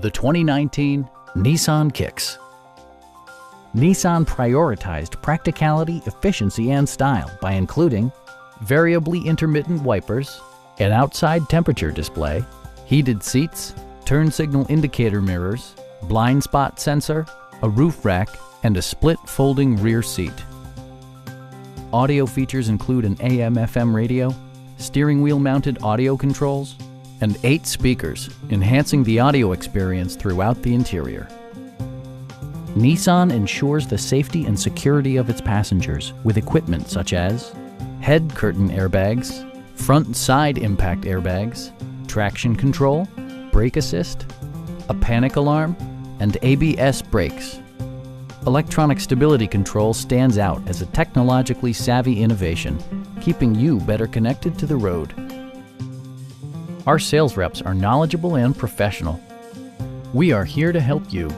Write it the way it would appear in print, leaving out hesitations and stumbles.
the 2019 Nissan Kicks. Nissan prioritized practicality, efficiency, and style by including variably intermittent wipers, an outside temperature display, heated seats, turn signal indicator mirrors, blind spot sensor, a roof rack, and a split folding rear seat. Audio features include an AM/FM radio, steering wheel mounted audio controls, and 8 speakers, enhancing the audio experience throughout the interior. Nissan ensures the safety and security of its passengers with equipment such as head curtain airbags, front and side impact airbags, traction control, brake assist, a panic alarm, and ABS brakes. Electronic stability control stands out as a technologically savvy innovation, keeping you better connected to the road. Our sales reps are knowledgeable and professional. We are here to help you.